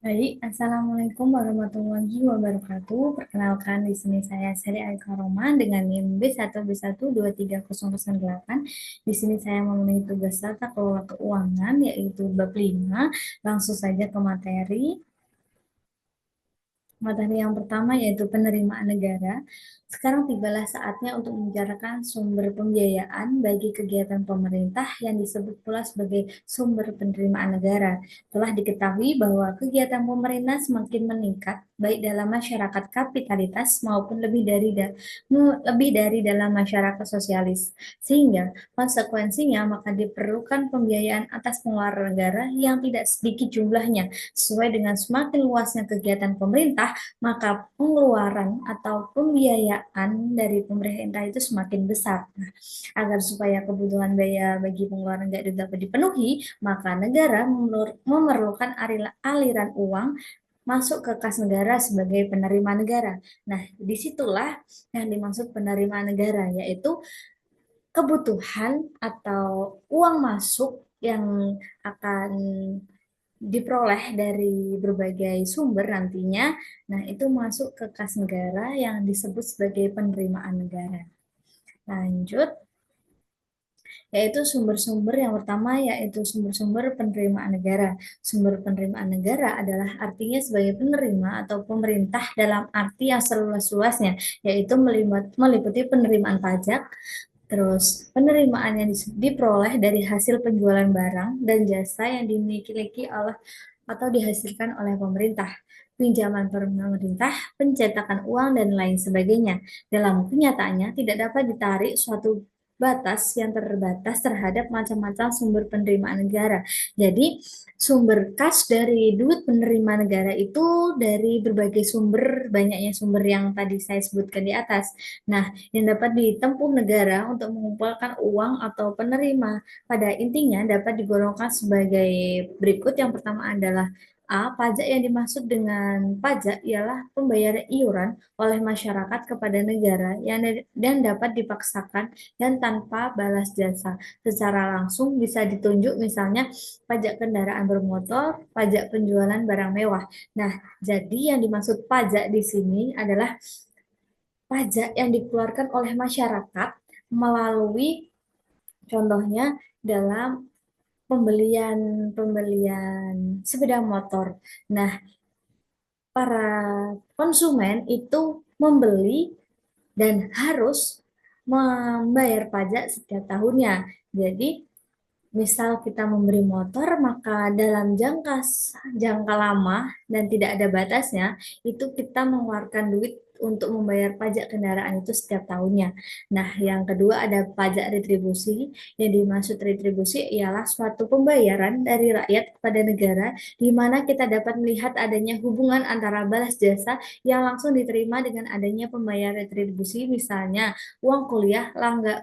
Baik, Assalamualaikum warahmatullahi wabarakatuh. Perkenalkan di sini saya Seri Aika Roman dengan NIM B1B1230008. Di sini saya memenuhi tugas tata kelola keuangan yaitu bab 5. Langsung saja ke materi. Materi yang pertama yaitu penerimaan negara. Sekarang tibalah saatnya untuk membicarakan sumber pembiayaan bagi kegiatan pemerintah yang disebut pula sebagai sumber penerimaan negara. Telah diketahui bahwa kegiatan pemerintah semakin meningkat baik dalam masyarakat kapitalitas maupun lebih dari dalam masyarakat sosialis. Sehingga konsekuensinya maka diperlukan pembiayaan atas pengeluaran negara yang tidak sedikit jumlahnya. Sesuai dengan semakin luasnya kegiatan pemerintah, maka pengeluaran atau pembiayaan dari pemerintah itu semakin besar. Nah, agar supaya kebutuhan biaya bagi pengeluaran nggak dapat dipenuhi, maka negara memerlukan aliran uang masuk ke kas negara sebagai penerima negara. Nah, disitulah yang dimaksud penerimaan negara, yaitu kebutuhan atau uang masuk yang akan diperoleh dari berbagai sumber nantinya. Nah, itu masuk ke kas negara yang disebut sebagai penerimaan negara. Lanjut, yaitu sumber-sumber yang pertama yaitu sumber-sumber penerimaan negara. Sumber penerimaan negara adalah artinya sebagai penerima atau pemerintah dalam arti yang seluas-luasnya, yaitu meliputi penerimaan pajak, terus penerimaan yang diperoleh dari hasil penjualan barang dan jasa yang dimiliki oleh atau dihasilkan oleh pemerintah, pinjaman pemerintah, pencetakan uang, dan lain sebagainya. Dalam kenyataannya, tidak dapat ditarik suatu batas yang terbatas terhadap macam-macam sumber penerimaan negara. Jadi, sumber kas dari duit penerima negara itu dari berbagai sumber, banyaknya sumber yang tadi saya sebutkan di atas. Nah, yang dapat ditempuh negara untuk mengumpulkan uang atau penerima pada intinya dapat digolongkan sebagai berikut. Yang pertama adalah A. Pajak. Yang dimaksud dengan pajak ialah pembayaran iuran oleh masyarakat kepada negara dan dapat dipaksakan dan tanpa balas jasa. Secara langsung bisa ditunjuk misalnya pajak kendaraan bermotor, pajak penjualan barang mewah. Nah, jadi yang dimaksud pajak di sini adalah pajak yang dikeluarkan oleh masyarakat melalui contohnya dalam pembelian pembelian sepeda motor. Nah, para konsumen itu membeli dan harus membayar pajak setiap tahunnya. Jadi, misal kita memberi motor, maka dalam jangka lama dan tidak ada batasnya, itu kita mengeluarkan duit untuk membayar pajak kendaraan itu setiap tahunnya. Nah, yang kedua ada pajak retribusi. Yang dimaksud retribusi ialah suatu pembayaran dari rakyat kepada negara, di mana kita dapat melihat adanya hubungan antara balas jasa yang langsung diterima dengan adanya pembayaran retribusi, misalnya uang kuliah,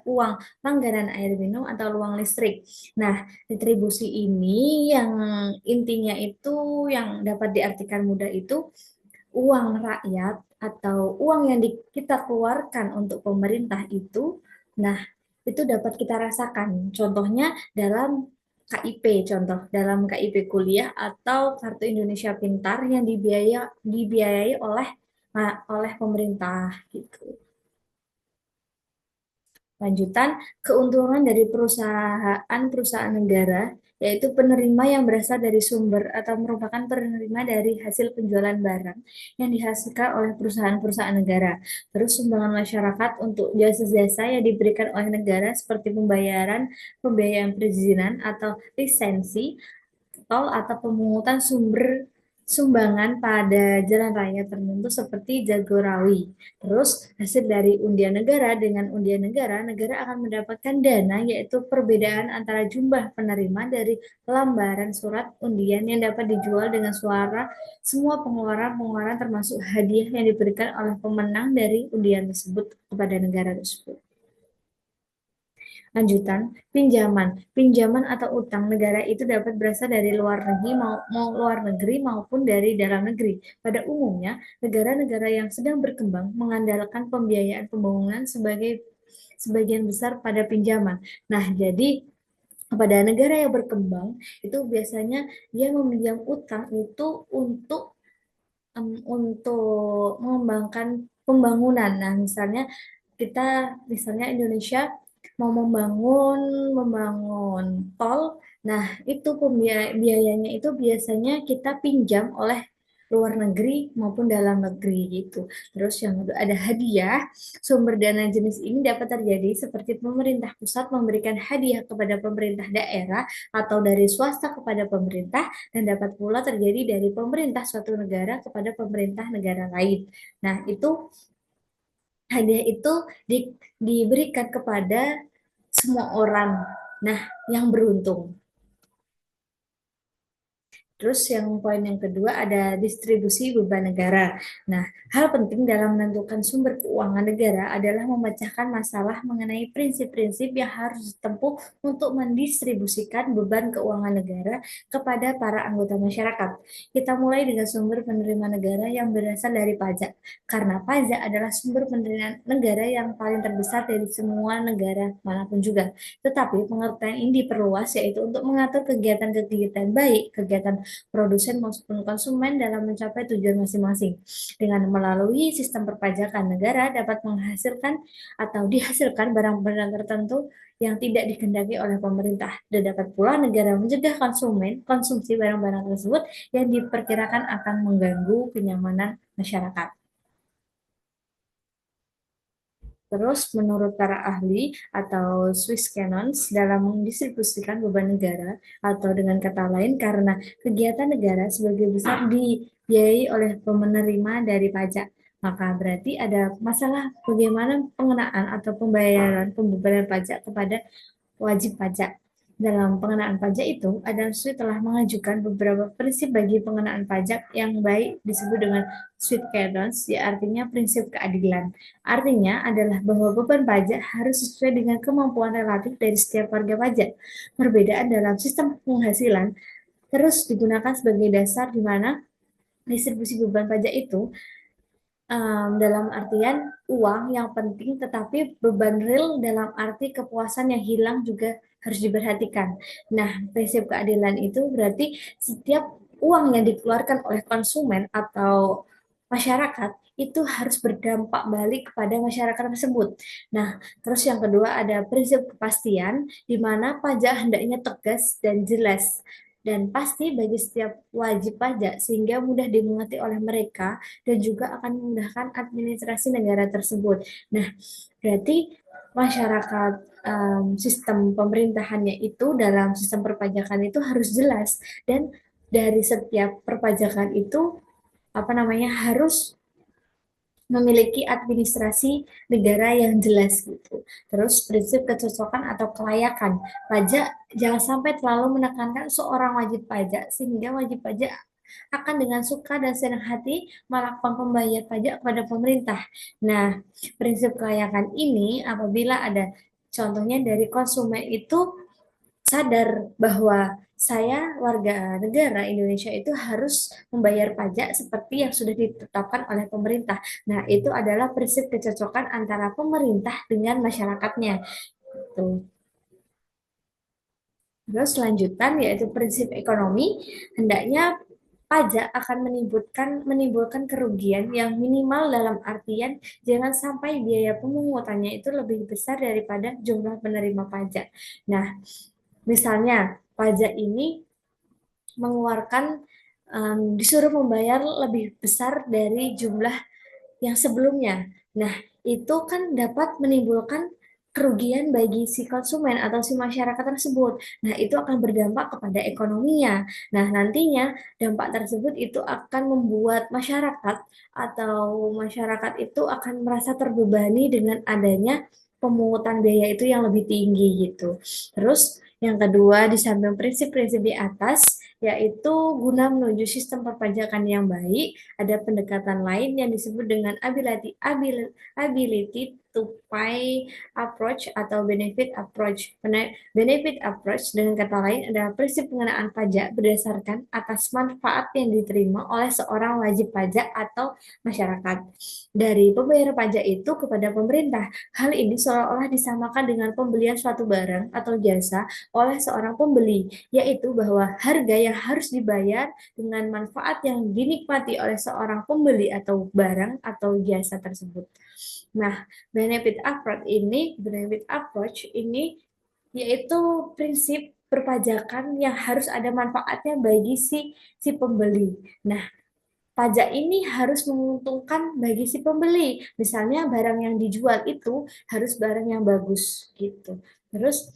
uang langganan air minum, atau uang listrik. Nah, retribusi ini yang intinya itu yang dapat diartikan mudah itu uang rakyat atau uang yang kita keluarkan untuk pemerintah itu, nah itu dapat kita rasakan. Contohnya dalam KIP, contoh dalam KIP kuliah atau Kartu Indonesia Pintar yang dibiayai oleh pemerintah gitu. Lanjutan, keuntungan dari perusahaan-perusahaan negara, yaitu penerima yang berasal dari sumber atau merupakan penerima dari hasil penjualan barang yang dihasilkan oleh perusahaan-perusahaan negara. Terus sumbangan masyarakat untuk jasa-jasa yang diberikan oleh negara seperti pembiayaan perizinan atau lisensi, tol atau pemungutan sumbangan pada jalan raya tertentu seperti Jagorawi. Terus hasil dari undian negara dengan undian negara, negara akan mendapatkan dana yaitu perbedaan antara jumlah penerima dari lembaran surat undian yang dapat dijual dengan suara semua pengeluaran-pengeluaran termasuk hadiah yang diberikan oleh pemenang dari undian tersebut kepada negara tersebut. Lanjutan, pinjaman. Pinjaman atau utang negara itu dapat berasal dari luar negeri maupun dari dalam negeri. Pada umumnya, negara-negara yang sedang berkembang mengandalkan pembiayaan pembangunan sebagai sebagian besar pada pinjaman. Nah, jadi Kepada negara yang berkembang, itu biasanya dia meminjam utang itu untuk mengembangkan pembangunan. Nah, misalnya Indonesia mau membangun tol. Nah, itu biayanya itu biasanya kita pinjam oleh luar negeri maupun dalam negeri gitu. Terus yang kedua ada hadiah. Sumber dana jenis ini dapat terjadi seperti pemerintah pusat memberikan hadiah kepada pemerintah daerah atau dari swasta kepada pemerintah, dan dapat pula terjadi dari pemerintah suatu negara kepada pemerintah negara lain. Nah, itu hadiah itu diberikan kepada semua orang. Nah, yang beruntung. Terus yang poin yang kedua ada distribusi beban negara. Nah, hal penting dalam menentukan sumber keuangan negara adalah memecahkan masalah mengenai prinsip-prinsip yang harus ditempuh untuk mendistribusikan beban keuangan negara kepada para anggota masyarakat. Kita mulai dengan sumber penerimaan negara yang berasal dari pajak, karena pajak adalah sumber penerimaan negara yang paling terbesar dari semua negara manapun juga. Tetapi pengertian ini diperluas, yaitu untuk mengatur kegiatan-kegiatan baik, kegiatan produsen maupun konsumen dalam mencapai tujuan masing-masing. Dengan melalui sistem perpajakan, negara dapat menghasilkan atau dihasilkan barang-barang tertentu yang tidak dikehendaki oleh pemerintah, dan dapat pula negara mencegah konsumen konsumsi barang-barang tersebut yang diperkirakan akan mengganggu kenyamanan masyarakat. Terus, menurut para ahli atau Swiss canons, dalam mendistribusikan beban negara, atau dengan kata lain, karena kegiatan negara sebagai besar dibiayai oleh penerima dari pajak, maka berarti ada masalah bagaimana pengenaan atau pembayaran pembebanan pajak kepada wajib pajak. Dalam pengenaan pajak itu, Adam Smith telah mengajukan beberapa prinsip bagi pengenaan pajak yang baik, disebut dengan Smith Canons, ya artinya prinsip keadilan. Artinya adalah bahwa beban pajak harus sesuai dengan kemampuan relatif dari setiap warga pajak. Perbedaan dalam sistem penghasilan terus digunakan sebagai dasar di mana distribusi beban pajak itu dalam artian uang yang penting, tetapi beban real dalam arti kepuasan yang hilang juga harus diperhatikan. Nah, prinsip keadilan itu berarti setiap uang yang dikeluarkan oleh konsumen atau masyarakat itu harus berdampak balik kepada masyarakat tersebut. Nah, terus yang kedua ada prinsip kepastian, di mana pajak hendaknya tegas dan jelas dan pasti bagi setiap wajib pajak, sehingga mudah dimengerti oleh mereka dan juga akan memudahkan administrasi negara tersebut. Nah, berarti masyarakat, sistem pemerintahannya itu dalam sistem perpajakan itu harus jelas, dan dari setiap perpajakan itu apa namanya harus memiliki administrasi negara yang jelas gitu. Terus prinsip kecocokan atau kelayakan. Pajak jangan sampai terlalu menekankan seorang wajib pajak sehingga wajib pajak akan dengan suka dan senang hati melakukan pembayar pajak kepada pemerintah. Nah, prinsip kelayakan ini apabila ada contohnya dari konsumen itu sadar bahwa saya warga negara Indonesia itu harus membayar pajak seperti yang sudah ditetapkan oleh pemerintah. Nah, itu adalah prinsip kecocokan antara pemerintah dengan masyarakatnya. Gitu. Terus lanjutan yaitu prinsip ekonomi, hendaknya pajak akan menimbulkan kerugian yang minimal, dalam artian jangan sampai biaya pemungutannya itu lebih besar daripada jumlah penerima pajak. Nah, misalnya pajak ini mengeluarkan disuruh membayar lebih besar dari jumlah yang sebelumnya. Nah, itu kan dapat menimbulkan kerugian bagi si konsumen atau si masyarakat tersebut. Nah, itu akan berdampak kepada ekonominya. Nah, nantinya dampak tersebut itu akan membuat masyarakat itu akan merasa terbebani dengan adanya pemungutan biaya itu yang lebih tinggi gitu. Terus yang kedua, di samping prinsip-prinsip di atas, yaitu guna menuju sistem perpajakan yang baik, ada pendekatan lain yang disebut dengan ability two-pay approach atau benefit approach. Benefit approach dengan kata lain adalah prinsip pengenaan pajak berdasarkan atas manfaat yang diterima oleh seorang wajib pajak atau masyarakat dari pembayar pajak itu kepada pemerintah. Hal ini seolah-olah disamakan dengan pembelian suatu barang atau jasa oleh seorang pembeli, yaitu bahwa harga yang harus dibayar dengan manfaat yang dinikmati oleh seorang pembeli atau barang atau jasa tersebut. Nah, benefit approach ini yaitu prinsip perpajakan yang harus ada manfaatnya bagi si pembeli. Nah, pajak ini harus menguntungkan bagi si pembeli. Misalnya barang yang dijual itu harus barang yang bagus gitu. Terus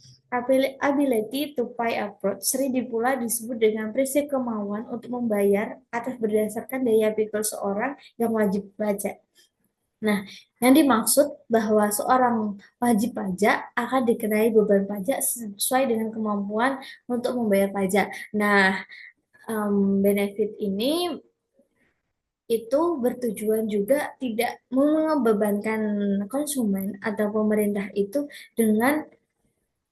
ability to pay approach sering pula disebut dengan prinsip kemauan untuk membayar atas berdasarkan daya pikul seorang yang wajib pajak. Nah, yang dimaksud bahwa seorang wajib pajak akan dikenai beban pajak sesuai dengan kemampuan untuk membayar pajak. Nah, benefit ini itu bertujuan juga tidak membebankan konsumen atau pemerintah itu dengan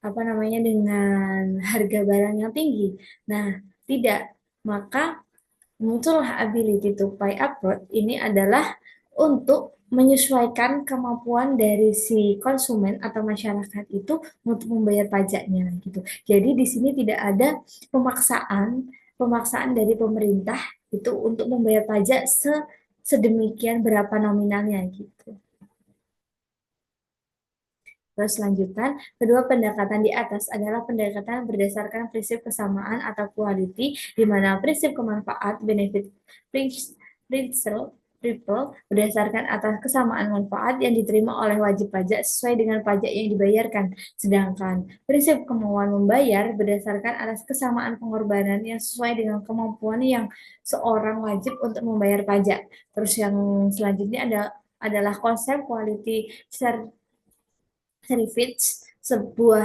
dengan harga barang yang tinggi. Nah, tidak. Maka muncullah ability to pay upward ini adalah untuk menyesuaikan kemampuan dari si konsumen atau masyarakat itu untuk membayar pajaknya gitu. Jadi di sini tidak ada pemaksaan dari pemerintah itu untuk membayar pajak sedemikian berapa nominalnya gitu. Terus lanjutan, kedua pendekatan di atas adalah pendekatan berdasarkan prinsip kesamaan atau quality, di mana prinsip kemanfaat benefit principle berdasarkan atas kesamaan manfaat yang diterima oleh wajib pajak sesuai dengan pajak yang dibayarkan. Sedangkan prinsip kemauan membayar berdasarkan atas kesamaan pengorbanan yang sesuai dengan kemampuan yang seorang wajib untuk membayar pajak. Terus yang selanjutnya adalah konsep quality service, sebuah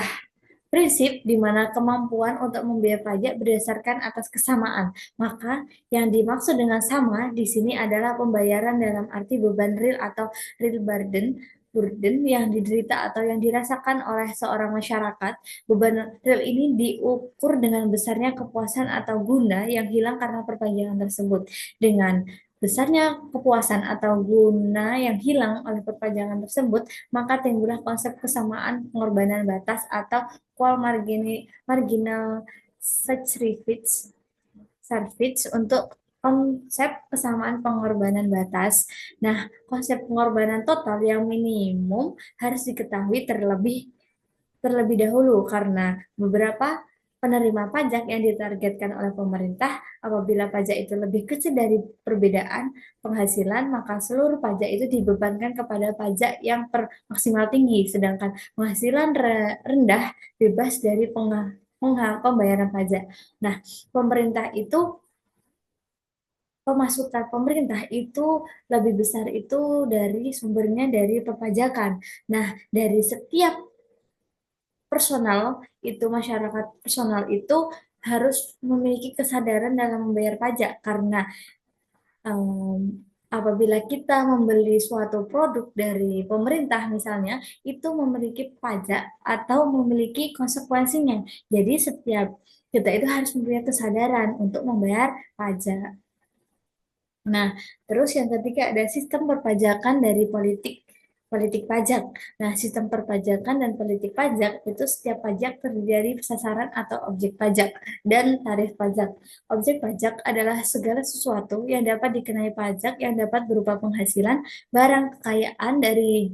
prinsip di mana kemampuan untuk membayar pajak berdasarkan atas kesamaan. Maka yang dimaksud dengan sama di sini adalah pembayaran dalam arti beban real atau real burden yang diderita atau yang dirasakan oleh seorang masyarakat. Beban real ini diukur dengan besarnya kepuasan atau guna yang hilang karena perpanjangan tersebut. Dengan besarnya kepuasan atau guna yang hilang oleh perpanjangan tersebut, maka timbullah konsep kesamaan pengorbanan batas atau marginal service untuk konsep kesamaan pengorbanan batas. Nah, konsep pengorbanan total yang minimum harus diketahui terlebih dahulu karena beberapa penerima pajak yang ditargetkan oleh pemerintah, apabila pajak itu lebih kecil dari perbedaan penghasilan, maka seluruh pajak itu dibebankan kepada pajak yang maksimal tinggi, sedangkan penghasilan rendah bebas dari pembayaran pajak. Nah, pemasukan pemerintah itu lebih besar itu dari sumbernya dari perpajakan. Nah, dari setiap masyarakat personal itu harus memiliki kesadaran dalam membayar pajak karena apabila kita membeli suatu produk dari pemerintah misalnya, itu memiliki pajak atau memiliki konsekuensinya. Jadi setiap kita itu harus mempunyai kesadaran untuk membayar pajak. Nah, terus yang ketiga ada sistem perpajakan dari politik pajak. Nah, sistem perpajakan dan politik pajak itu setiap pajak terdiri dari sasaran atau objek pajak dan tarif pajak. Objek pajak adalah segala sesuatu yang dapat dikenai pajak yang dapat berupa penghasilan, barang, kekayaan dari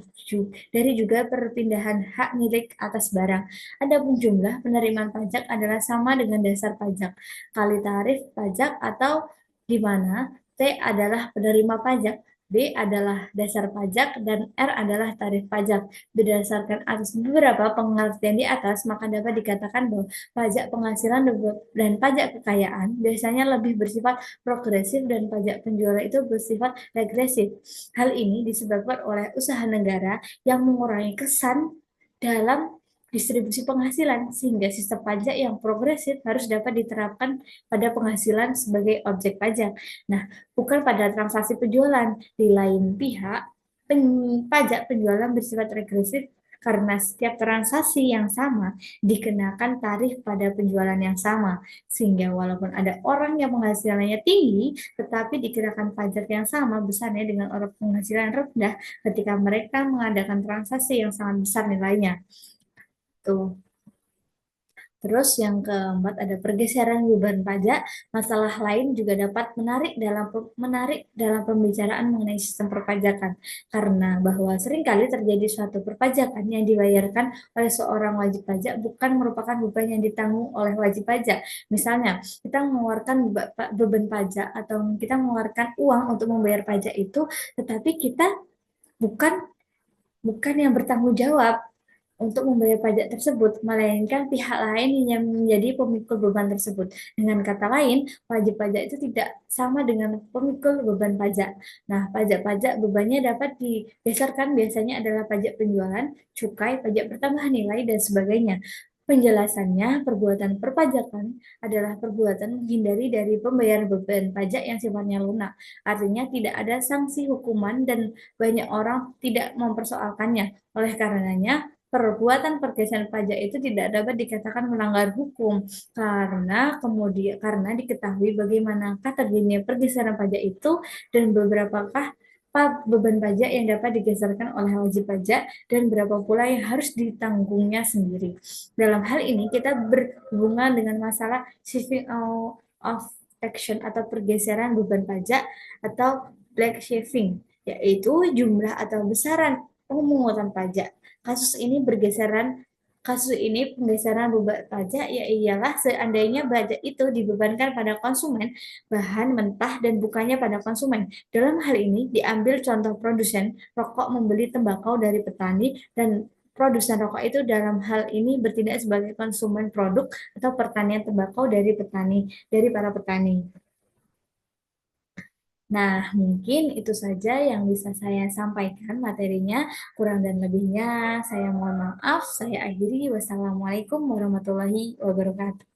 juga perpindahan hak milik atas barang. Adapun jumlah penerimaan pajak adalah sama dengan dasar pajak kali tarif pajak atau di mana T adalah penerima pajak, B adalah dasar pajak, dan R adalah tarif pajak. Berdasarkan atas beberapa pengertian di atas, maka dapat dikatakan bahwa pajak penghasilan dan pajak kekayaan biasanya lebih bersifat progresif dan pajak penjualan itu bersifat regresif. Hal ini disebabkan oleh usaha negara yang mengurangi kesan dalam distribusi penghasilan, sehingga sistem pajak yang progresif harus dapat diterapkan pada penghasilan sebagai objek pajak. Nah, bukan pada transaksi penjualan. Di lain pihak, pajak penjualan bersifat regresif karena setiap transaksi yang sama dikenakan tarif pada penjualan yang sama, sehingga walaupun ada orang yang penghasilannya tinggi, tetapi dikenakan pajak yang sama besarnya dengan orang penghasilan rendah ketika mereka mengadakan transaksi yang sangat besar nilainya. Tuh. Terus yang keempat ada pergeseran beban pajak. Masalah lain juga dapat menarik dalam pembicaraan mengenai sistem perpajakan karena bahwa seringkali terjadi suatu perpajakan yang dibayarkan oleh seorang wajib pajak bukan merupakan beban yang ditanggung oleh wajib pajak. Misalnya, kita mengeluarkan beban pajak atau kita mengeluarkan uang untuk membayar pajak itu, tetapi kita bukan bukan yang bertanggung jawab untuk membayar pajak tersebut, melainkan pihak lain yang menjadi pemikul beban tersebut. Dengan kata lain, wajib pajak itu tidak sama dengan pemikul beban pajak. Nah, pajak-pajak bebannya dapat digeserkan biasanya adalah pajak penjualan, cukai, pajak pertambahan nilai, dan sebagainya. Penjelasannya, perbuatan perpajakan adalah perbuatan menghindari dari pembayaran beban pajak yang sifatnya lunak. Artinya tidak ada sanksi hukuman dan banyak orang tidak mempersoalkannya. Oleh karenanya, perbuatan pergeseran pajak itu tidak dapat dikatakan melanggar hukum karena diketahui bagaimanakah terjadinya pergeseran pajak itu dan beberapakah beban pajak yang dapat digeserkan oleh wajib pajak dan berapa pula yang harus ditanggungnya sendiri. Dalam hal ini kita berhubungan dengan masalah shifting out of action atau pergeseran beban pajak atau black shaving, yaitu jumlah atau besaran pemungutan pajak. Kasus ini bergeseran Kasus ini penggeseran beban pajak ya ialah seandainya pajak itu dibebankan pada konsumen bahan mentah dan bukannya pada konsumen. Dalam hal ini diambil contoh produsen rokok membeli tembakau dari petani dan produsen rokok itu dalam hal ini bertindak sebagai konsumen produk atau pertanian tembakau dari para petani. Nah, mungkin itu saja yang bisa saya sampaikan materinya. Kurang dan lebihnya saya mohon maaf. Saya akhiri. Wassalamualaikum warahmatullahi wabarakatuh.